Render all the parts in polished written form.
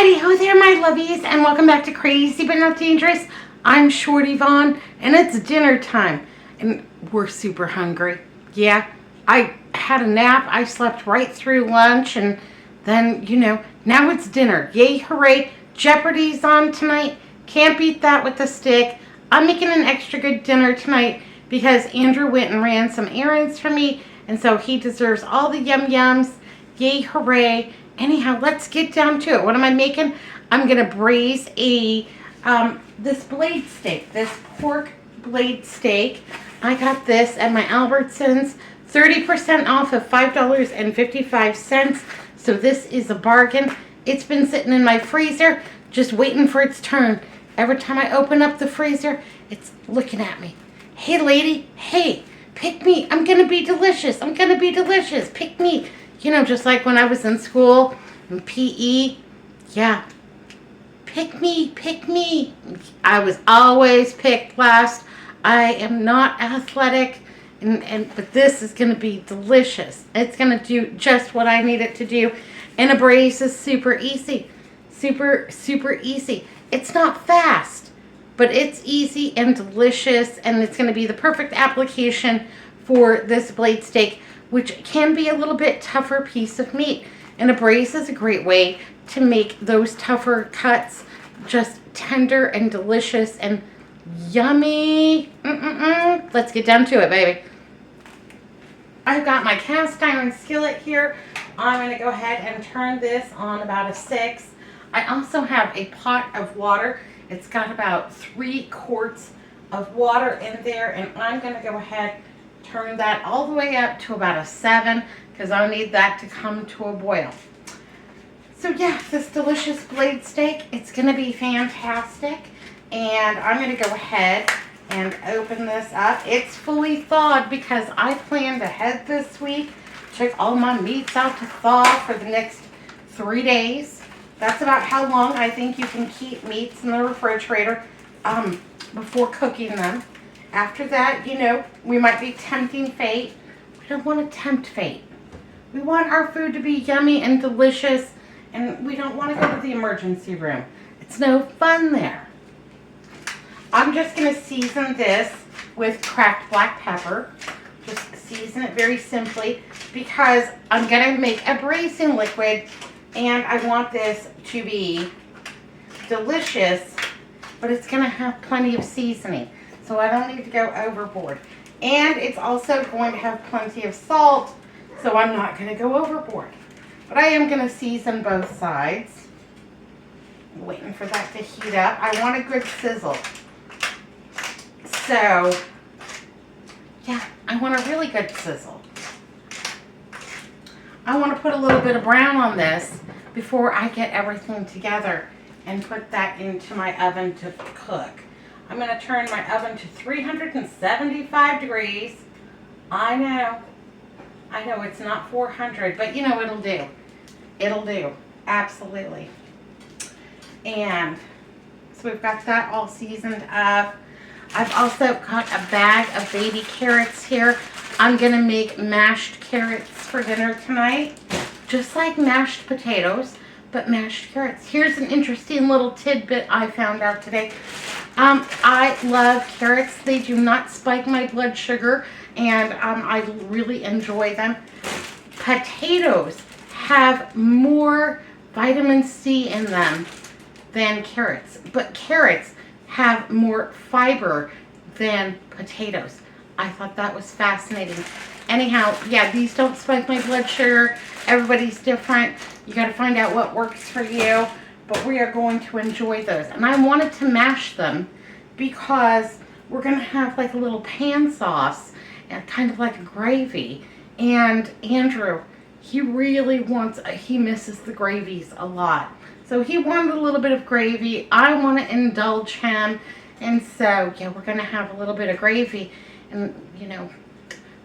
Heidi ho there, my lovies, and welcome back to Crazy But Not Dangerous. I'm Shorty Vaughn, and it's dinner time, and we're super hungry. Yeah, I had a nap. I slept right through lunch, and then, now it's dinner. Yay, hooray. Jeopardy's on tonight. Can't beat that with a stick. I'm making an extra good dinner tonight because Andrew went and ran some errands for me, and so he deserves all the yum-yums. Yay, hooray. Anyhow, let's get down to it. What am I making? I'm going to braise this blade steak, this pork blade steak. I got this at my Albertsons, 30% off of $5.55. So this is a bargain. It's been sitting in my freezer, just waiting for its turn. Every time I open up the freezer, it's looking at me. Hey, lady, hey, pick me. I'm going to be delicious. I'm going to be delicious. Pick me. Just like when I was in school in PE, yeah, pick me, pick me. I was always picked last. I am not athletic, but this is going to be delicious. It's going to do just what I need it to do. And a braise is super easy, super, super easy. It's not fast, but it's easy and delicious, and it's going to be the perfect application for this blade steak, which can be a little bit tougher piece of meat. And a braise is a great way to make those tougher cuts just tender and delicious and yummy. Let's get down to it, baby. I've got my cast iron skillet here. I'm going to go ahead and turn this on about a 6. I also have a pot of water. It's got about 3 quarts of water in there, and I'm going to go ahead turn that all the way up to about a 7 because I need that to come to a boil. So yeah, this delicious blade steak, it's going to be fantastic. And I'm going to go ahead and open this up. It's fully thawed because I planned ahead this week. Took all my meats out to thaw for the next 3 days. That's about how long I think you can keep meats in the refrigerator before cooking them. After that, we might be tempting fate. We don't want to tempt fate. We want our food to be yummy and delicious, and we don't want to go to the emergency room. It's no fun there. I'm just going to season this with cracked black pepper. Just season it very simply because I'm going to make a braising liquid, and I want this to be delicious, but it's going to have plenty of seasoning. So I don't need to go overboard. And it's also going to have plenty of salt, so I'm not going to go overboard. But I am going to season both sides. Waiting for that to heat up. I want a good sizzle. So, yeah, I want a really good sizzle. I want to put a little bit of brown on this before I get everything together and put that into my oven to cook. I'm going to turn my oven to 375 degrees. I know it's not 400, but it'll do. It'll do. Absolutely. And so we've got that all seasoned up. I've also got a bag of baby carrots here. I'm going to make mashed carrots for dinner tonight. Just like mashed potatoes, but mashed carrots. Here's an interesting little tidbit I found out today. I love carrots. They do not spike my blood sugar, and I really enjoy them. Potatoes have more vitamin C in them than carrots, but carrots have more fiber than potatoes. I thought that was fascinating. Anyhow, yeah, these don't spike my blood sugar. Everybody's different. You got to find out what works for you. But we are going to enjoy those. And I wanted to mash them because we're going to have like a little pan sauce and kind of like a gravy. And Andrew, he misses the gravies a lot. So he wanted a little bit of gravy. I want to indulge him. And so, yeah, we're going to have a little bit of gravy. And,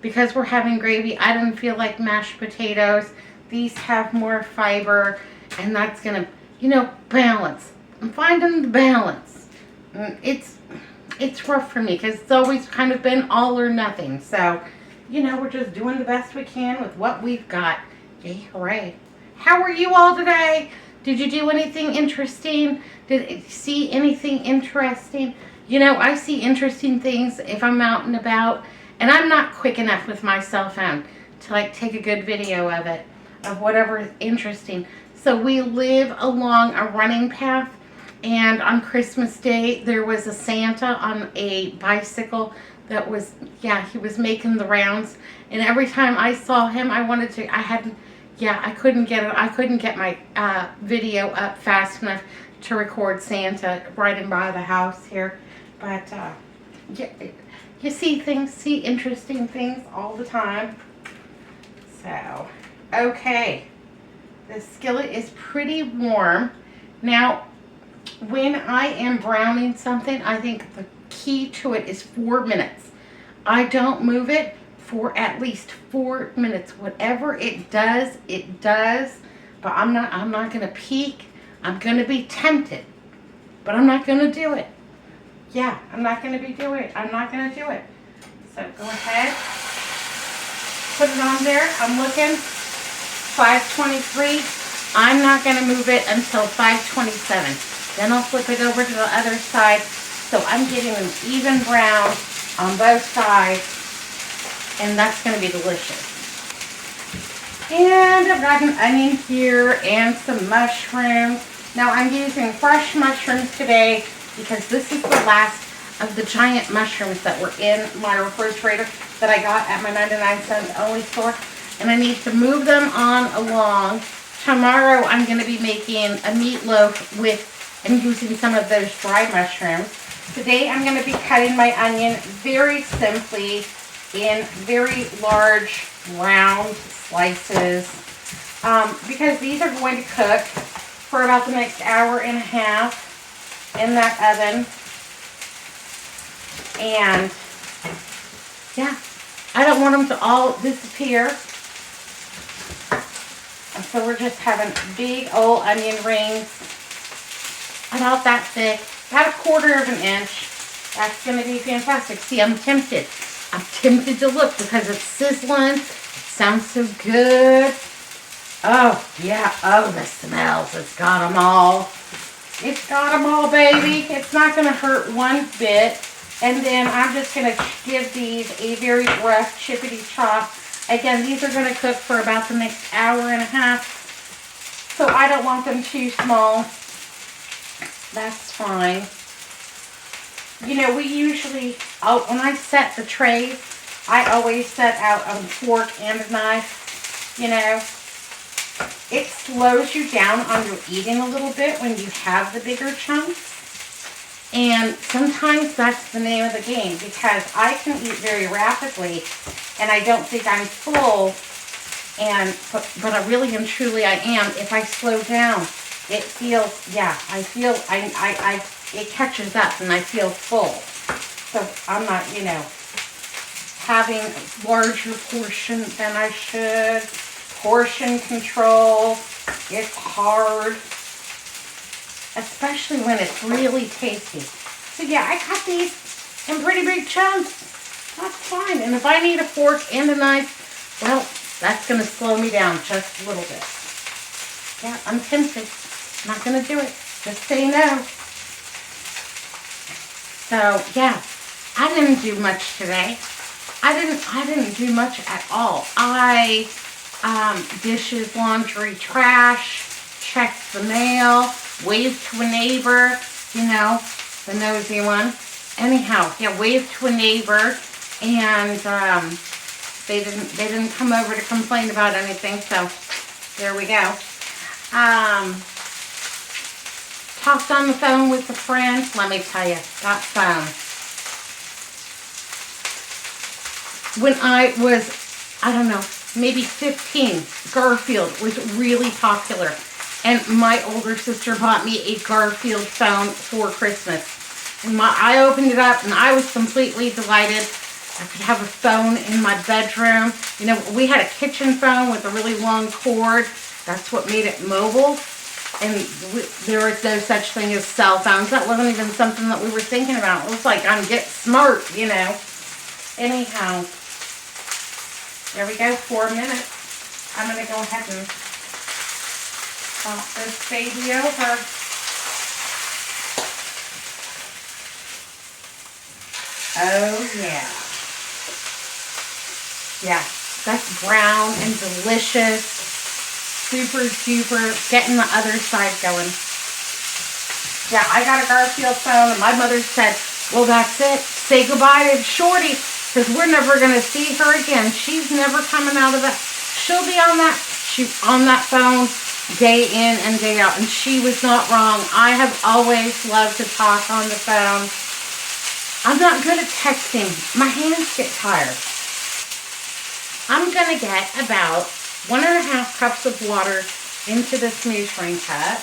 because we're having gravy, I didn't feel like mashed potatoes. These have more fiber, and that's going to balance. I'm finding the balance. It's rough for me because it's always kind of been all or nothing. So, we're just doing the best we can with what we've got. Yay, hooray. How are you all today? Did you do anything interesting? Did you see anything interesting? You know, I see interesting things if I'm out and about, and I'm not quick enough with my cell phone to like take a good video of it, of whatever is interesting. So we live along a running path, and on Christmas Day there was a Santa on a bicycle that was, yeah, he was making the rounds, and every time I saw him I wanted to, I couldn't get it. I couldn't get my video up fast enough to record Santa riding by the house here. But yeah, you see things, see interesting things all the time. So, okay. The skillet is pretty warm. Now, when I am browning something, I think the key to it is 4 minutes. I don't move it for at least 4 minutes. Whatever it does, it does. But I'm not gonna peek. I'm gonna be tempted, but I'm not gonna do it. Yeah, I'm not gonna do it. So go ahead, put it on there. I'm looking 523. I'm not gonna move it until 527. Then I'll flip it over to the other side. So I'm getting an even brown on both sides, and that's gonna be delicious. And I've got an onion here and some mushrooms. Now I'm using fresh mushrooms today because this is the last of the giant mushrooms that were in my refrigerator that I got at my 99-cent only store. And I need to move them on along. Tomorrow I'm going to be making a meatloaf with and using some of those dry mushrooms. Today I'm going to be cutting my onion very simply in very large round slices because these are going to cook for about the next hour and a half in that oven. And yeah, I don't want them to all disappear. And so we're just having big old onion rings, about that thick, about 1/4 of an inch. That's going to be fantastic. See, I'm tempted. I'm tempted to look because it's sizzling. It sounds so good. Oh, yeah. Oh, the smells. It's got them all. It's got them all, baby. It's not going to hurt one bit. And then I'm just going to give these a very rough chippity chop. Again, these are going to cook for about the next hour and a half. So I don't want them too small. That's fine. You know, we usually, when I set the trays, I always set out a fork and a knife. You know, it slows you down on your eating a little bit when you have the bigger chunks. And sometimes that's the name of the game because I can eat very rapidly and I don't think I'm full. But I really and truly I am. If I slow down, it feels, yeah, I feel, it catches up and I feel full. So I'm not, you know, having a larger portion than I should. Portion control is hard, especially when it's really tasty. So yeah, I cut these in pretty big chunks. That's fine. And if I need a fork and a knife, well, that's going to slow me down just a little bit. Yeah, I'm tempted. I'm not going to do it. Just say no. So yeah, I didn't do much today. I didn't do much at all. I dishes, laundry, trash, checked the mail, waved to a neighbor, you know, the nosy one. Anyhow, yeah, waved to a neighbor, and they didn't come over to complain about anything. So there we go. Talked on the phone with a friend. Let me tell you, that phone. When I was, I don't know, maybe 15, Garfield was really popular. And my older sister bought me a Garfield phone for Christmas. And I opened it up and I was completely delighted. I could have a phone in my bedroom. You know, we had a kitchen phone with a really long cord. That's what made it mobile. And there was no such thing as cell phones. That wasn't even something that we were thinking about. It was like, I'm get smart, you know. Anyhow, there we go, 4 minutes. I'm going to go ahead and Pop this baby over. Oh yeah. Yeah, that's brown and delicious. Super duper. Getting the other side going. Yeah, I got a Garfield phone and my mother said, well, that's it. Say goodbye to Shorty because we're never going to see her again. She's never coming out of that. She'll be on that phone day in and day out. And she was not wrong. I have always loved to talk on the phone. I'm not good at texting. My hands get tired. I'm going to get about 1.5 cups of water into this measuring cup.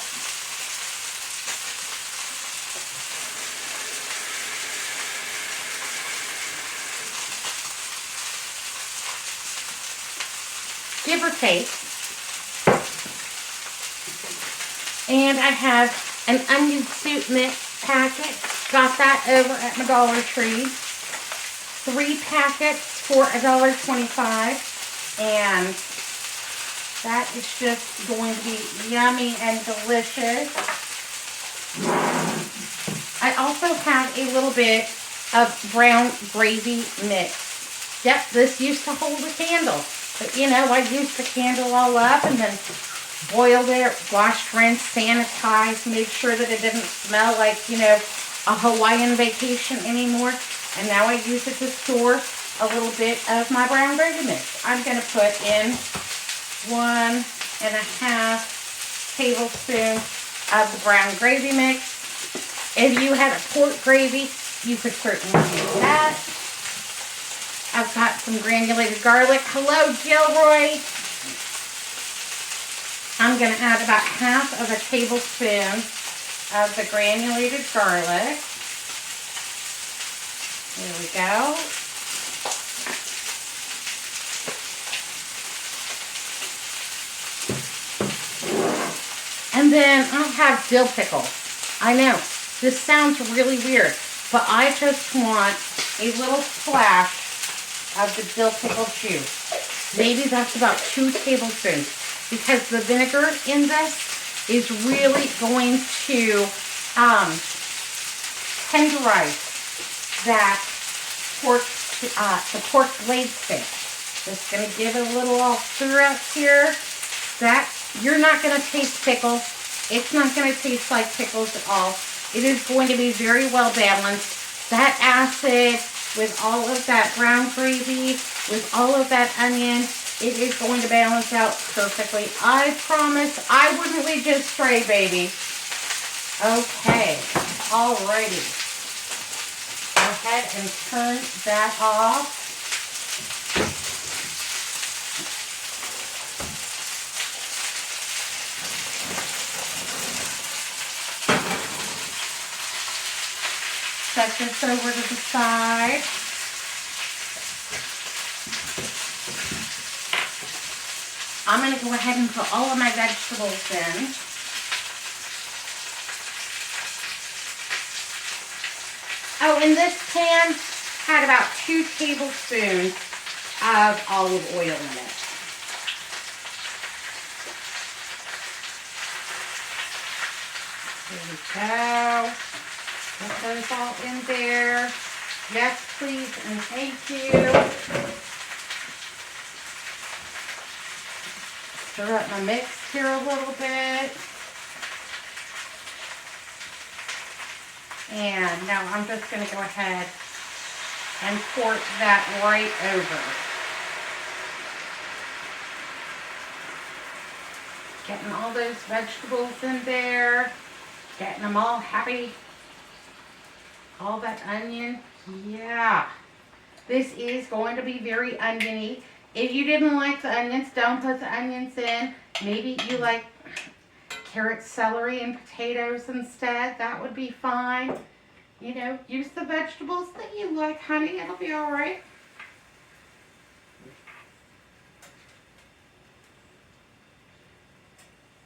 Give or take. And I have an onion soup mix packet. Got that over at my Dollar Tree. 3 packets for $1.25. And that is just going to be yummy and delicious. I also have a little bit of brown gravy mix. Yep, this used to hold a candle. But, you know, I used the candle all up and then boiled it, washed, rinsed, sanitized, made sure that it didn't smell like, you know, a Hawaiian vacation anymore. And now I use it to store a little bit of my brown gravy mix. I'm going to put in 1.5 tablespoons of the brown gravy mix. If you had a pork gravy, you could certainly use that. I've got some granulated garlic. Hello, Gilroy. I'm going to add about 1/2 tablespoon of the granulated garlic. There we go. And then I have dill pickle. I know, this sounds really weird, but I just want a little splash of the dill pickle juice. Maybe that's about 2 tablespoons because the vinegar in this is really going to tenderize that pork, the pork leg steak. Just going to give it a little all throughout here. That you're not going to taste pickle. It's not going to taste like pickles at all. It is going to be very well balanced. That acid with all of that brown gravy, with all of that onion, it is going to balance out perfectly. I promise I wouldn't lead you astray, baby. Okay, alrighty. Go ahead and turn that off. Set this over to the side. I'm going to go ahead and put all of my vegetables in. Oh, and this pan had about 2 tablespoons of olive oil in it. There we go. Put those all in there. Yes, please, and thank you. Stir up my mix here a little bit. And now I'm just going to go ahead and pour that right over. Getting all those vegetables in there. Getting them all happy. All that onion. Yeah. This is going to be very oniony. If you didn't like the onions, don't put the onions in. Maybe you like carrots, celery, and potatoes instead. That would be fine. You know, use the vegetables that you like, honey. It'll be all right.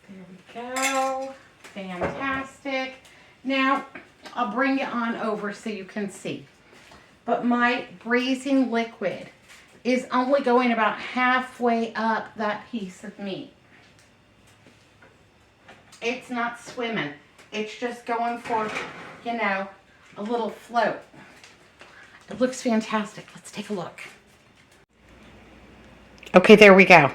There we go. Fantastic. Now, I'll bring it on over so you can see. But my braising liquid is only going about halfway up that piece of meat. It's not swimming. It's just going for, you know, a little float. It looks fantastic. Let's take a look. Okay, there we go.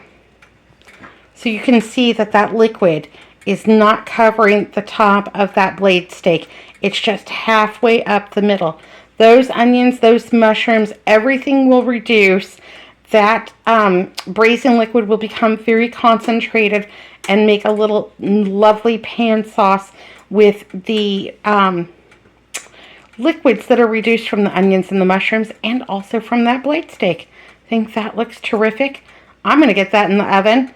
So you can see that that liquid is not covering the top of that blade steak. It's just halfway up the middle. Those onions, those mushrooms, everything will reduce. That braising liquid will become very concentrated and make a little lovely pan sauce with the liquids that are reduced from the onions and the mushrooms and also from that blade steak. I think that looks terrific. I'm going to get that in the oven.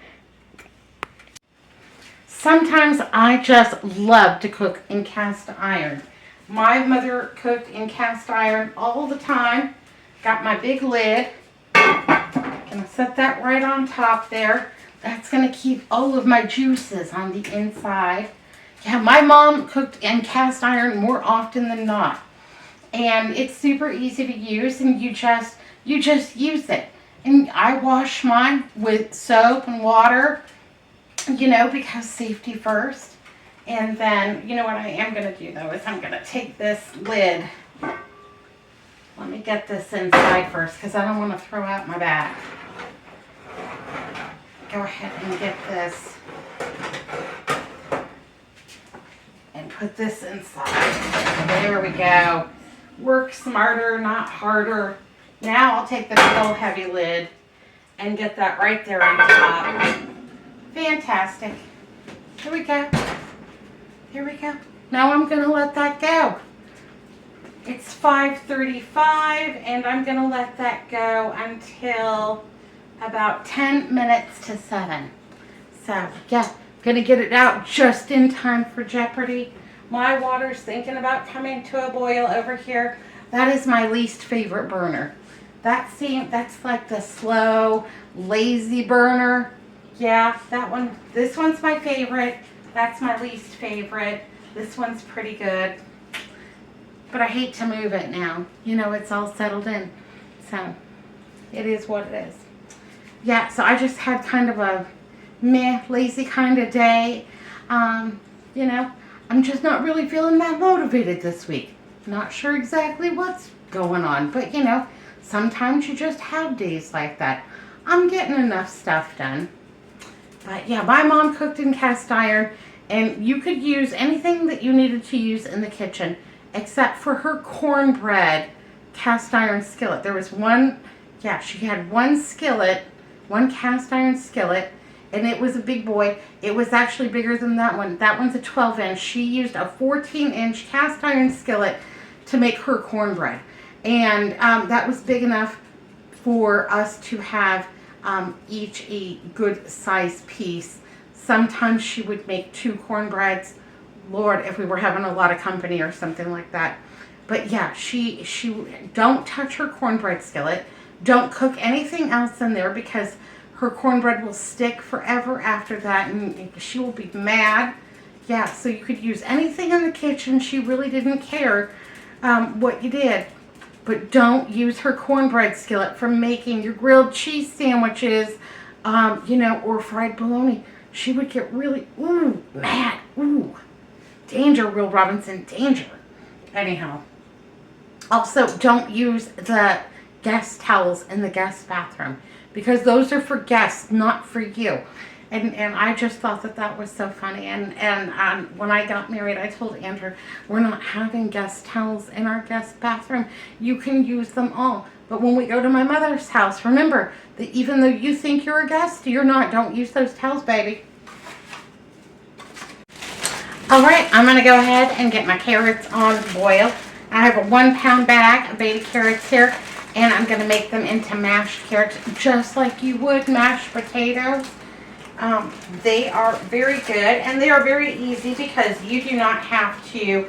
Sometimes I just love to cook in cast iron. My mother cooked in cast iron all the time. Got my big lid. Gonna set that right on top there. That's gonna keep all of my juices on the inside. Yeah, my mom cooked in cast iron more often than not. And it's super easy to use, and you just use it. And I wash mine with soap and water, you know, because safety first. And then, you know what I am going to do, though, is I'm going to take this lid. Let me get this inside first, because I don't want to throw out my bag. Go ahead and get this. And put this inside. There we go. Work smarter, not harder. Now I'll take the big old heavy lid and get that right there on top. Fantastic. Here we go. Here we go. Now I'm going to let that go. It's 5:35 and I'm going to let that go until about 10 minutes to 7. So, yeah, going to get it out just in time for Jeopardy. My water's thinking about coming to a boil over here. That is my least favorite burner. That's like the slow, lazy burner. Yeah, that one. This one's my favorite. That's my least favorite. This one's pretty good. But I hate to move it now. You know, it's all settled in. So, it is what it is. Yeah, so I just had kind of a meh, lazy kind of day. You know, I'm just not really feeling that motivated this week. Not sure exactly what's going on. But, you know, sometimes you just have days like that. I'm getting enough stuff done. But yeah, my mom cooked in cast iron, and you could use anything that you needed to use in the kitchen except for her cornbread cast iron skillet. There was one, yeah, she had one skillet, one cast iron skillet, and it was a big boy. It was actually bigger than that one. That one's a 12-inch. She used a 14-inch cast iron skillet to make her cornbread. And that was big enough for us to have each a good size piece. Sometimes she would make 2 cornbreads. Lord, if we were having a lot of company or something like that. But yeah, she don't touch her cornbread skillet. Don't cook anything else in there because her cornbread will stick forever after that and she will be mad. Yeah, so you could use anything in the kitchen. She really didn't care what you did. But don't use her cornbread skillet for making your grilled cheese sandwiches, you know, or fried bologna. She would get really, ooh, mad, ooh. Danger, Will Robinson, danger. Anyhow. Also, don't use the guest towels in the guest bathroom because those are for guests, not for you. And I just thought that was so funny. And when I got married, I told Andrew, we're not having guest towels in our guest bathroom. You can use them all. But when we go to my mother's house, remember that even though you think you're a guest, you're not. Don't use those towels, baby. All right, I'm going to go ahead and get my carrots on the boil. I have a 1-pound bag of baby carrots here, and I'm going to make them into mashed carrots just like you would mashed potatoes. They are very good, and they are very easy because you do not have to, you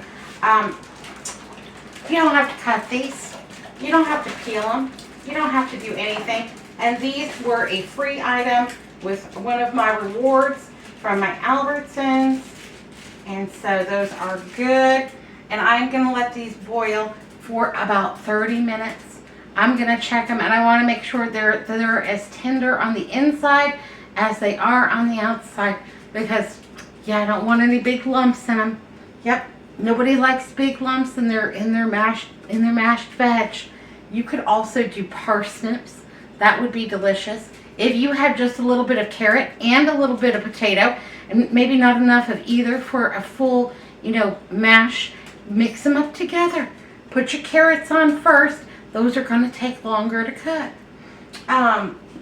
don't have to cut these. You don't have to peel them. You don't have to do anything. And these were a free item with one of my rewards from my Albertsons. And so those are good. And I'm going to let these boil for about 30 minutes. I'm going to check them, and I want to make sure they're as tender on the inside as they are on the outside, because Yeah, I don't want any big lumps in them. Yep, nobody likes big lumps in their mashed veg. You could also do parsnips. That would be delicious. If you had just a little bit of carrot and a little bit of potato, and maybe not enough of either for a full, mash, mix them up together. Put your carrots on first. Those are going to take longer to cut.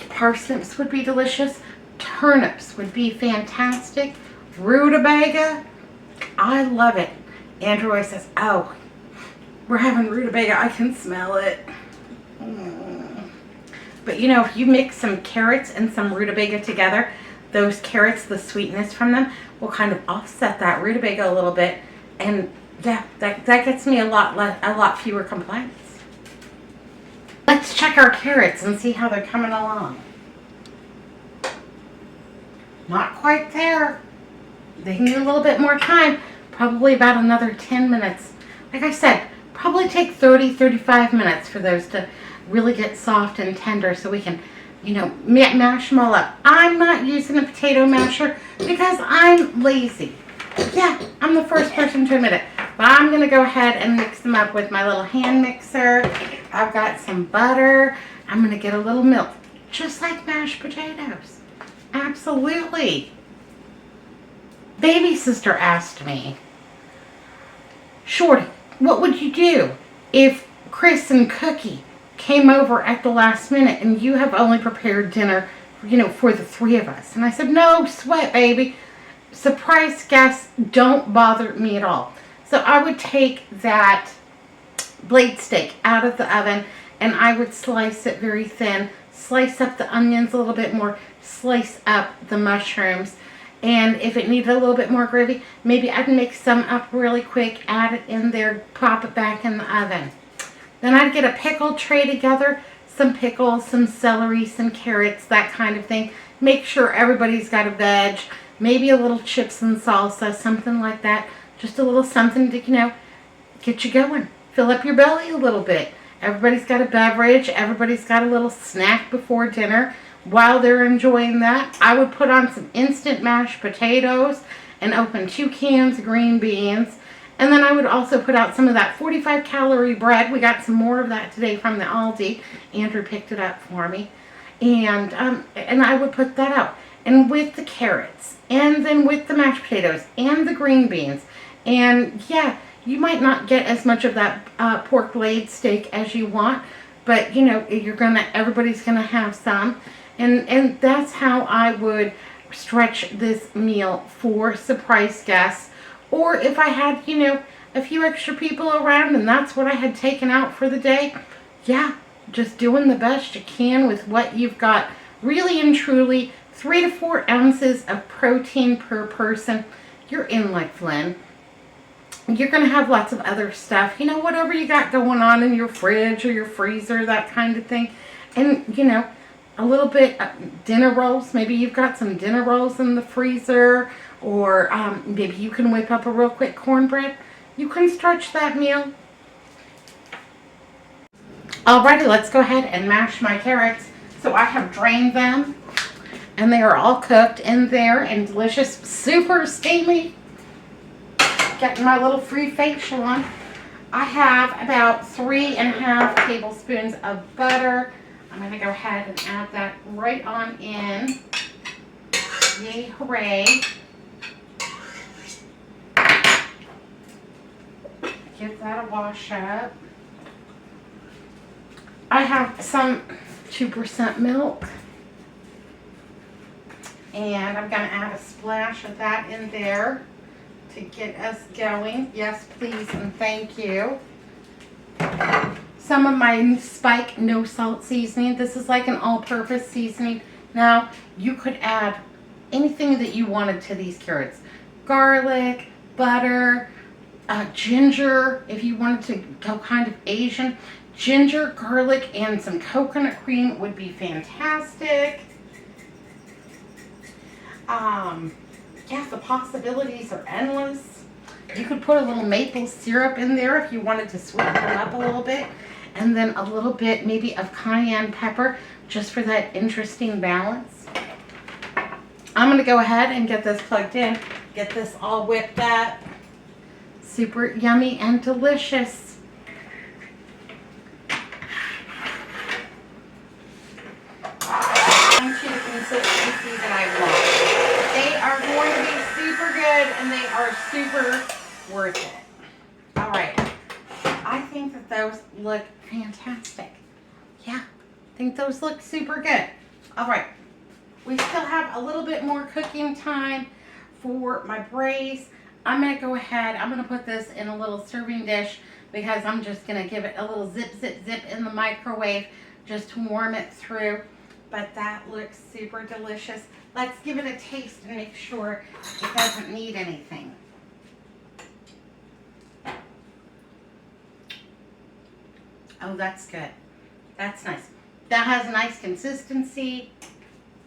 Parsnips would be delicious. Turnips would be fantastic. Rutabaga, I love it. Andrew always says, oh, we're having rutabaga. I can smell it. But if you mix some carrots and some rutabaga together, those carrots, the sweetness from them, will kind of offset that rutabaga a little bit. And yeah, that gets me a lot fewer complaints. Let's check our carrots and see how they're coming along. Not quite there. They need a little bit more time. Probably about another 10 minutes. Like I said, probably take 30-35 minutes for those to really get soft and tender so we can, mash them all up. I'm not using a potato masher because I'm lazy. Yeah, I'm the first person to admit it. But I'm going to go ahead and mix them up with my little hand mixer. I've got some butter. I'm going to get a little milk, just like mashed potatoes. Absolutely. Baby sister asked me, Shorty, what would you do if Chris and Cookie came over at the last minute and you have only prepared dinner, for the three of us? And I said, no sweat, baby. Surprise guests don't bother me at all. So I would take that blade steak out of the oven and I would slice it very thin, slice up the onions a little bit more, slice up the mushrooms. And if it needed a little bit more gravy, maybe I'd mix some up really quick, add it in there, pop it back in the oven. Then I'd get a pickle tray together, some pickles, some celery, some carrots, that kind of thing. Make sure everybody's got a veg, maybe a little chips and salsa, something like that. Just a little something to, get you going. Fill up your belly a little bit. Everybody's got a beverage. Everybody's got a little snack before dinner. While they're enjoying that, I would put on some instant mashed potatoes and open 2 cans of green beans. And then I would also put out some of that 45-calorie bread. We got some more of that today from the Aldi. Andrew picked it up for me. And I would put that out. And with the carrots, and then with the mashed potatoes, and the green beans. And yeah, you might not get as much of that pork blade steak as you want. But, everybody's going to have some. And that's how I would stretch this meal for surprise guests. Or if I had, a few extra people around and that's what I had taken out for the day, yeah, just doing the best you can with what you've got. Really and truly, 3 to 4 ounces of protein per person. You're in like Flynn. You're going to have lots of other stuff, whatever you got going on in your fridge or your freezer, that kind of thing. And, a little bit dinner rolls. Maybe you've got some dinner rolls in the freezer, or maybe you can whip up a real quick cornbread. You can stretch that meal. Alrighty, let's go ahead and mash my carrots. So I have drained them, and they are all cooked in there and delicious, super steamy. Getting my little free facial on. I have about 3½ tablespoons of butter. I'm going to go ahead and add that right on in. Yay, hooray. Give that a wash up. I have some 2% milk. And I'm going to add a splash of that in there to get us going. Yes, please, and thank you. Some of my Spike no salt seasoning. This is like an all-purpose seasoning. Now, you could add anything that you wanted to these carrots. Garlic, butter, ginger, if you wanted to go kind of Asian. Ginger, garlic, and some coconut cream would be fantastic. Yeah, the possibilities are endless. You could put a little maple syrup in there if you wanted to sweeten them up a little bit. And then a little bit maybe of cayenne pepper just for that interesting balance. I'm going to go ahead and get this plugged in. Get this all whipped up. Super yummy and delicious. I'm to the consistency that I want. They are going to be super good and they are super worth it. All right. I think that those look fantastic. Yeah, I think those look super good. All right. We still have a little bit more cooking time for my braise. I'm going to go ahead. I'm going to put this in a little serving dish because I'm just going to give it a little zip, zip, zip in the microwave just to warm it through. But that looks super delicious. Let's give it a taste and make sure it doesn't need anything. Oh, that's good. That's nice. That has a nice consistency.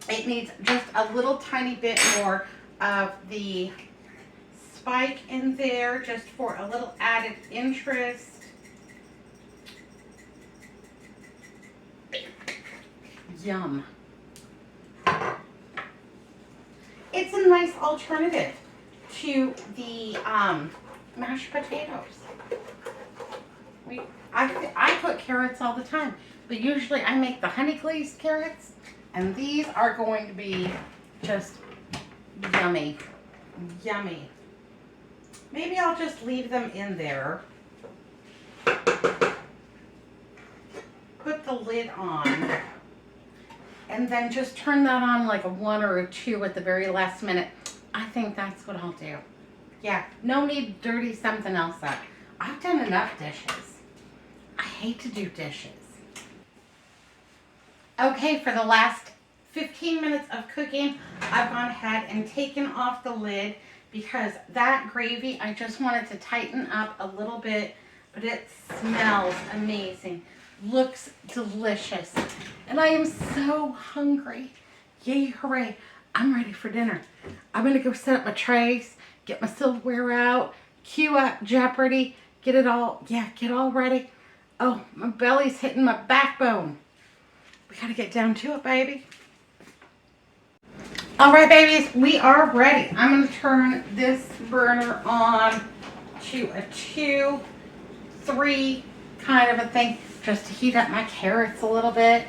It needs just a little tiny bit more of the spike in there just for a little added interest. Yum. It's a nice alternative to the mashed potatoes. I cook carrots all the time, but usually I make the honey glazed carrots, and these are going to be just yummy. Yummy. Maybe I'll just leave them in there. Put the lid on. And then just turn that on like a 1 or a 2 at the very last minute. I think that's what I'll do. Yeah, no need to dirty something else up. I've done enough dishes. I hate to do dishes. Okay, for the last 15 minutes of cooking, I've gone ahead and taken off the lid because that gravy, I just wanted to tighten up a little bit, but it smells amazing. Looks delicious. And I am so hungry. Yay, hooray. I'm ready for dinner. I'm going to go set up my trays, get my silverware out, cue up Jeopardy, get all ready. Oh, my belly's hitting my backbone. We got to get down to it, baby. All right, babies, we are ready. I'm going to turn this burner on to a 2, 3 kind of a thing, just to heat up my carrots a little bit.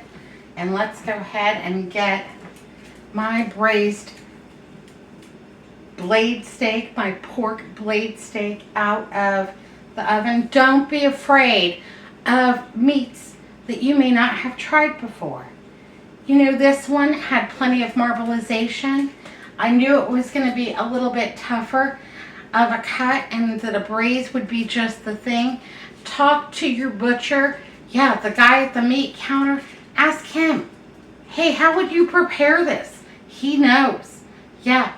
And let's go ahead and get my braised blade steak, my pork blade steak out of the oven. Don't be afraid of meats that you may not have tried before. You know, this one had plenty of marbleization. I knew it was going to be a little bit tougher of a cut and that a braise would be just the thing. Talk to your butcher. Yeah, the guy at the meat counter. Ask him, hey, how would you prepare this? He knows. Yeah,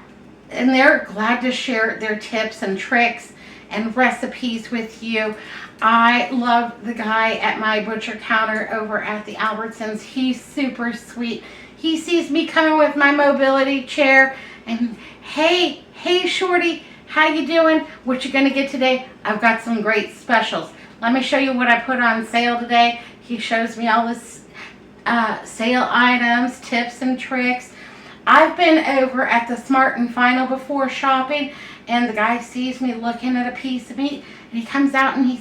and they're glad to share their tips and tricks and recipes with you. I love the guy at my butcher counter over at the Albertsons. He's super sweet. He sees me coming with my mobility chair and, hey Shorty, how you doing? What you gonna get today? I've got some great specials. Let me show you what I put on sale today. He shows me all this sale items, tips and tricks. I've been over at the Smart and Final before shopping, and the guy sees me looking at a piece of meat, and he comes out and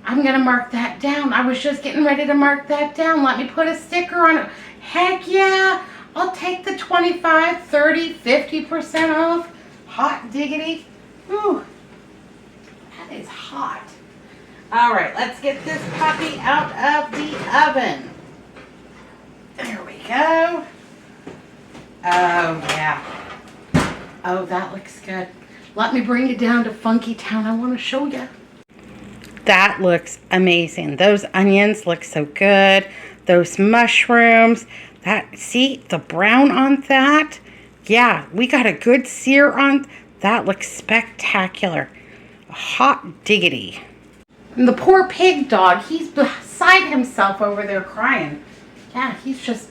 I'm going to mark that down. I was just getting ready to mark that down. Let me put a sticker on it. Heck yeah, I'll take the 25, 30, 50% off. Hot diggity. Whew, that is hot. All right, let's get this puppy out of the oven. There we go. Oh, yeah. Oh, that looks good. Let me bring it down to Funky Town. I want to show you. That looks amazing. Those onions look so good. Those mushrooms. See the brown on that? Yeah, we got a good sear on. That looks spectacular. Hot diggity. And the poor pig dog, he's beside himself over there crying. Yeah, is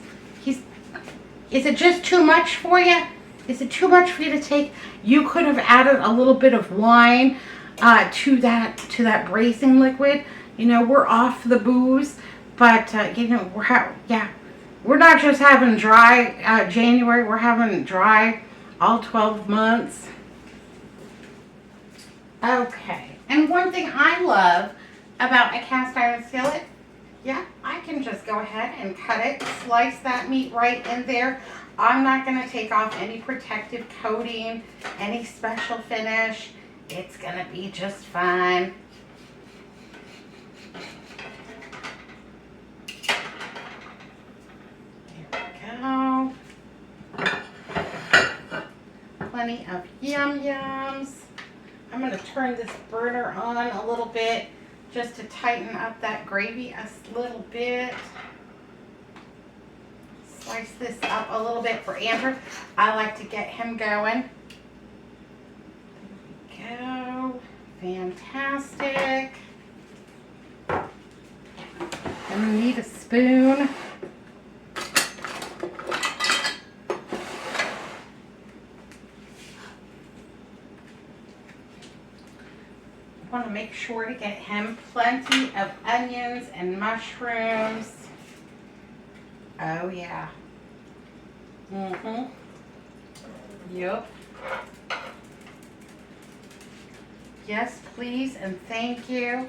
it just too much for you? Is it too much for you to take? You could have added a little bit of wine to that braising liquid. You know, we're off the booze, but you know, we're not just having dry January. We're having dry all 12 months. Okay, and one thing I love about a cast iron skillet, yeah, I can just go ahead and cut it, slice that meat right in there. I'm not going to take off any protective coating, any special finish. It's going to be just fine. There we go. Plenty of yum-yums. I'm going to turn this burner on a little bit just to tighten up that gravy a little bit. Slice this up a little bit for Andrew. I like to get him going. There we go. Fantastic. And we need a spoon. Want to make sure to get him plenty of onions and mushrooms. Oh yeah. Yep. Yes, please, and thank you.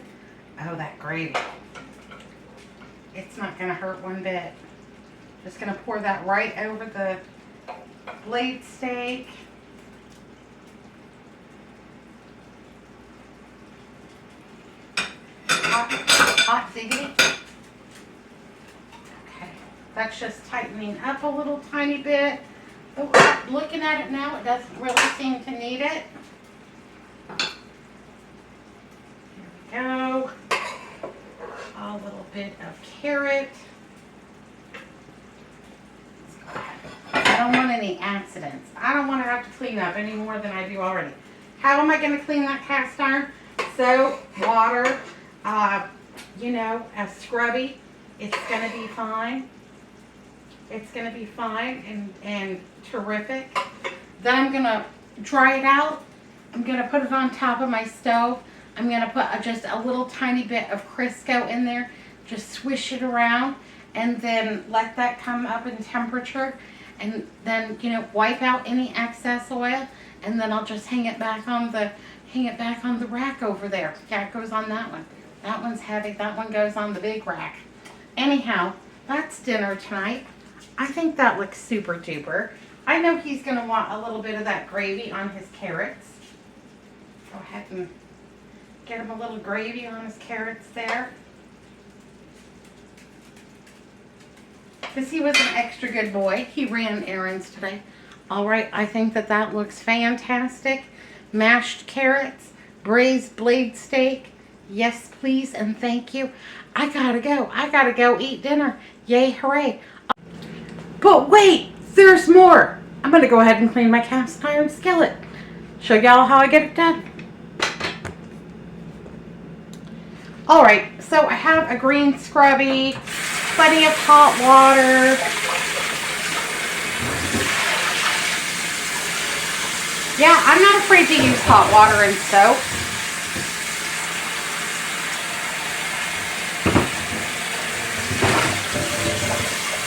Oh, that gravy. It's not going to hurt one bit. Just going to pour that right over the blade steak. Hot diggity. Okay, that's just tightening up a little tiny bit. Oh, looking at it now, it doesn't really seem to need it. Here we go. A little bit of carrot. I don't want any accidents. I don't want to have to clean up any more than I do already. How am I going to clean that cast iron? Soap, water, you know, a scrubby. It's going to be fine. It's going to be fine and terrific. Then I'm going to dry it out. I'm going to put it on top of my stove. I'm going to put just a little tiny bit of Crisco in there. Just swish it around and then let that come up in temperature. And then, you know, wipe out any excess oil. And then I'll just hang it back on the rack over there. Yeah, it goes on that one. That one's heavy. That one goes on the big rack. Anyhow, that's dinner tonight. I think that looks super duper. I know he's going to want a little bit of that gravy on his carrots. Go ahead and get him a little gravy on his carrots there. Because he was an extra good boy. He ran errands today. All right, I think that looks fantastic. Mashed carrots, braised blade steak. Yes, please, and thank you. I gotta go. I gotta go eat dinner. Yay, hooray. But wait, there's more. I'm gonna go ahead and clean my cast iron skillet. Show y'all how I get it done. All right, so I have a green scrubby, plenty of hot water. Yeah, I'm not afraid to use hot water and soap.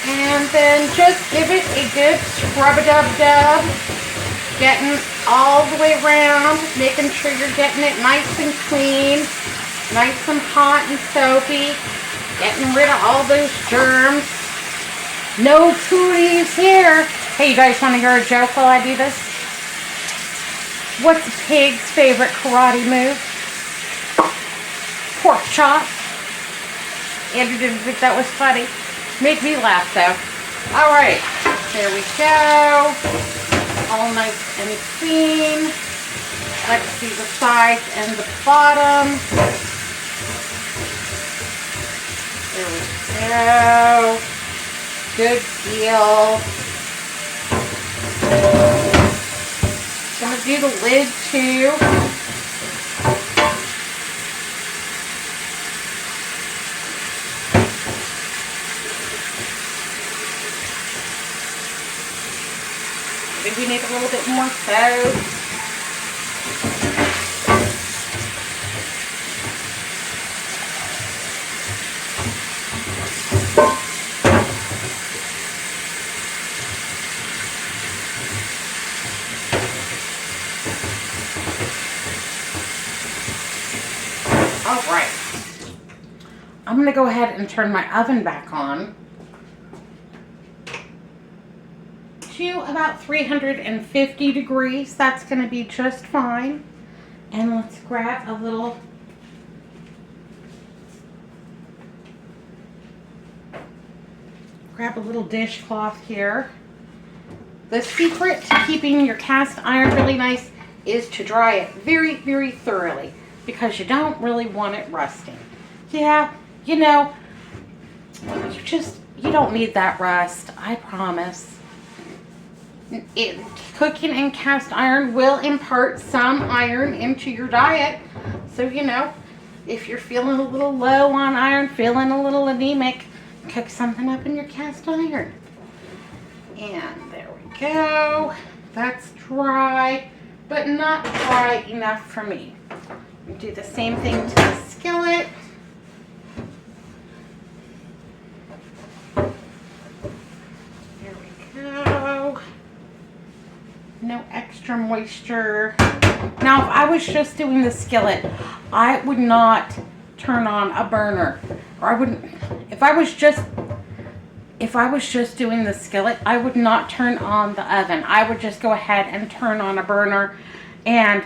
And then just give it a good scrub-a-dub-dub. Getting all the way around, making sure you're getting it nice and clean, nice and hot and soapy. Getting rid of all those germs. No cooties here. Hey, you guys want to hear a joke while I do this? What's a pig's favorite karate move? Pork chop. Andrew didn't think that was funny. Made me laugh though. All right, there we go. All nice and clean. Let's see the sides and the bottom. There we go. Good deal. Gonna do the lid too. Maybe we need a little bit more soap. All right. I'm going to go ahead and turn my oven back on to about 350 degrees. That's going to be just fine. And let's grab a little dishcloth here. The secret to keeping your cast iron really nice is to dry it very, very thoroughly, because you don't really want it rusting. Yeah, you know, you don't need that rust, I promise. Cooking in cast iron will impart some iron into your diet. So, you know, if you're feeling a little low on iron, feeling a little anemic, cook something up in your cast iron. And there we go. That's dry, but not dry enough for me. We do the same thing to the skillet. There we go. No extra moisture. Now, if I was just doing the skillet, I would not turn on a burner. Or I wouldn't, if I was just doing the skillet, I would not turn on the oven. I would just go ahead and turn on a burner and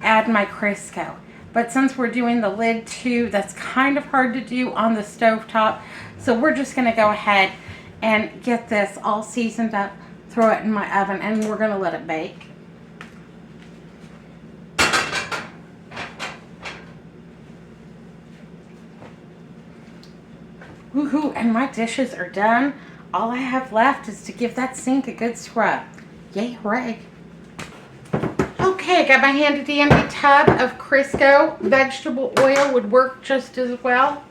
add my Crisco. But since we're doing the lid too, that's kind of hard to do on the stovetop. So we're just gonna go ahead and get this all seasoned up, throw it in my oven, and we're gonna let it bake. Woohoo, and my dishes are done. All I have left is to give that sink a good scrub. Yay, hooray. Okay, got my handy dandy tub of Crisco. Vegetable oil would work just as well.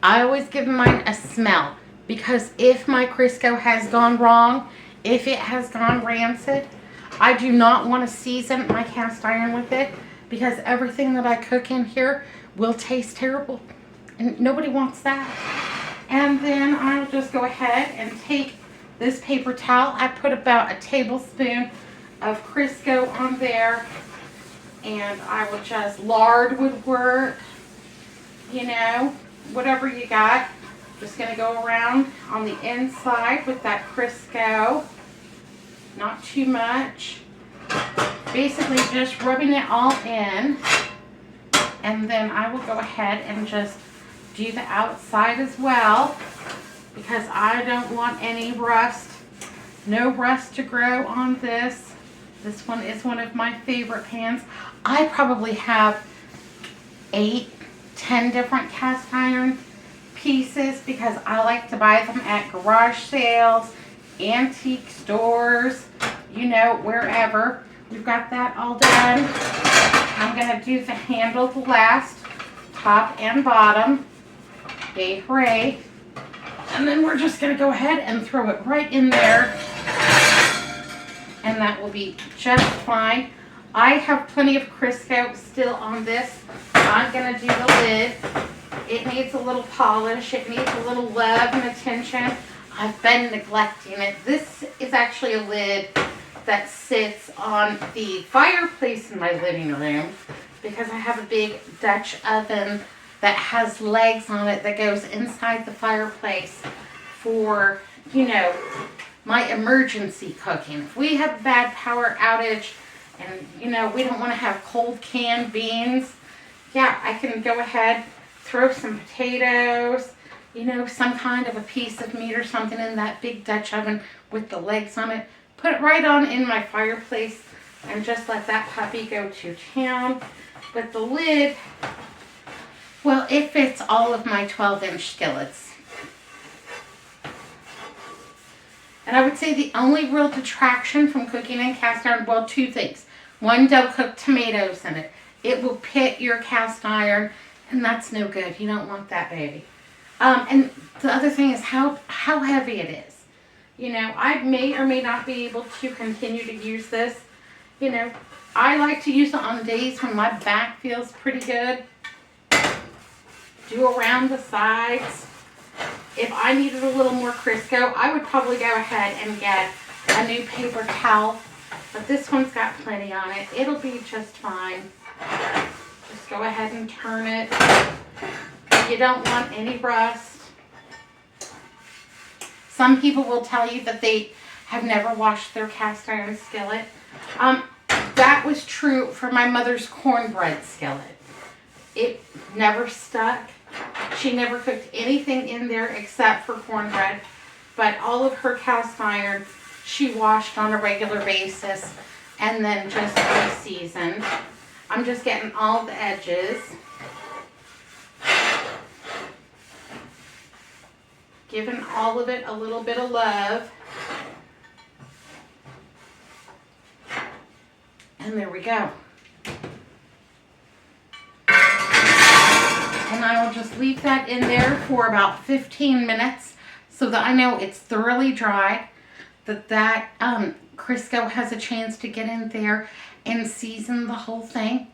I always give mine a smell, because if my Crisco has gone wrong, if it has gone rancid, I do not want to season my cast iron with it, because everything that I cook in here will taste terrible. And nobody wants that. And then I'll just go ahead and take this paper towel. I put about a tablespoon of Crisco on there. And I will just, lard would work. You know, whatever you got. Just going to go around on the inside with that Crisco. Not too much. Basically just rubbing it all in. And then I will go ahead and just do the outside as well, because I don't want any rust. No rust to grow on this. This one is one of my favorite pans. I probably have 8, 10 different cast iron pieces, because I like to buy them at garage sales, antique stores, you know, wherever. We've got that all done. I'm going to do the handle last, top and bottom. Yay, hooray. And then we're just going to go ahead and throw it right in there. And that will be just fine. I have plenty of Crisco still on this. I'm going to do the lid. It needs a little polish. It needs a little love and attention. I've been neglecting it. This is actually a lid that sits on the fireplace in my living room, because I have a big Dutch oven that has legs on it that goes inside the fireplace for, you know, my emergency cooking. If we have a bad power outage and, you know, we don't want to have cold canned beans, yeah, I can go ahead, throw some potatoes, you know, some kind of a piece of meat or something in that big Dutch oven with the legs on it, put it right on in my fireplace, and just let that puppy go to town. But the lid, well, it fits all of my 12-inch skillets. And I would say the only real detraction from cooking in cast iron, well, 2 things. One, don't cook tomatoes in it. It will pit your cast iron, and that's no good. You don't want that, baby. And the other thing is how heavy it is. You know, I may or may not be able to continue to use this. You know, I like to use it on days when my back feels pretty good. Do around the sides. If I needed a little more Crisco, I would probably go ahead and get a new paper towel. But this one's got plenty on it. It'll be just fine. Just just go ahead and turn it. You don't want any rust. Some people will tell you that they have never washed their cast iron skillet. That was true for my mother's cornbread skillet. It never stuck. She never cooked anything in there except for cornbread. But all of her cast iron, she washed on a regular basis and then just re-seasoned. I'm just getting all the edges. Giving all of it a little bit of love. And there we go. And I will just leave that in there for about 15 minutes so that I know it's thoroughly dry, that Crisco has a chance to get in there and season the whole thing,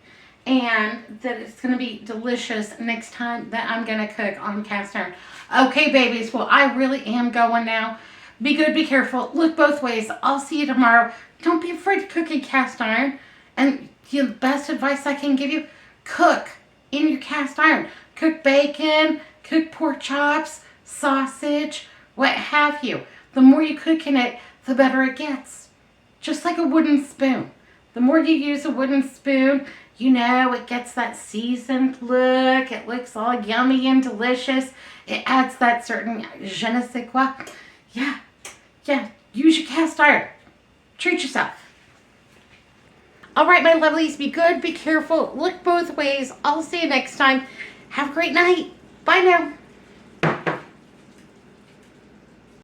and that it's going to be delicious next time that I'm going to cook on cast iron. Okay, babies, well, I really am going now. Be good, be careful, look both ways. I'll see you tomorrow. Don't be afraid to cook in cast iron. And the best advice I can give you, cook in your cast iron. Cook bacon, cook pork chops, sausage, what have you. The more you cook in it, the better it gets. Just like a wooden spoon. The more you use a wooden spoon, you know, it gets that seasoned look. It looks all yummy and delicious. It adds that certain je ne sais quoi. Yeah, use your cast iron. Treat yourself. All right, my lovelies, be good, be careful, look both ways. I'll see you next time. Have a great night. Bye now.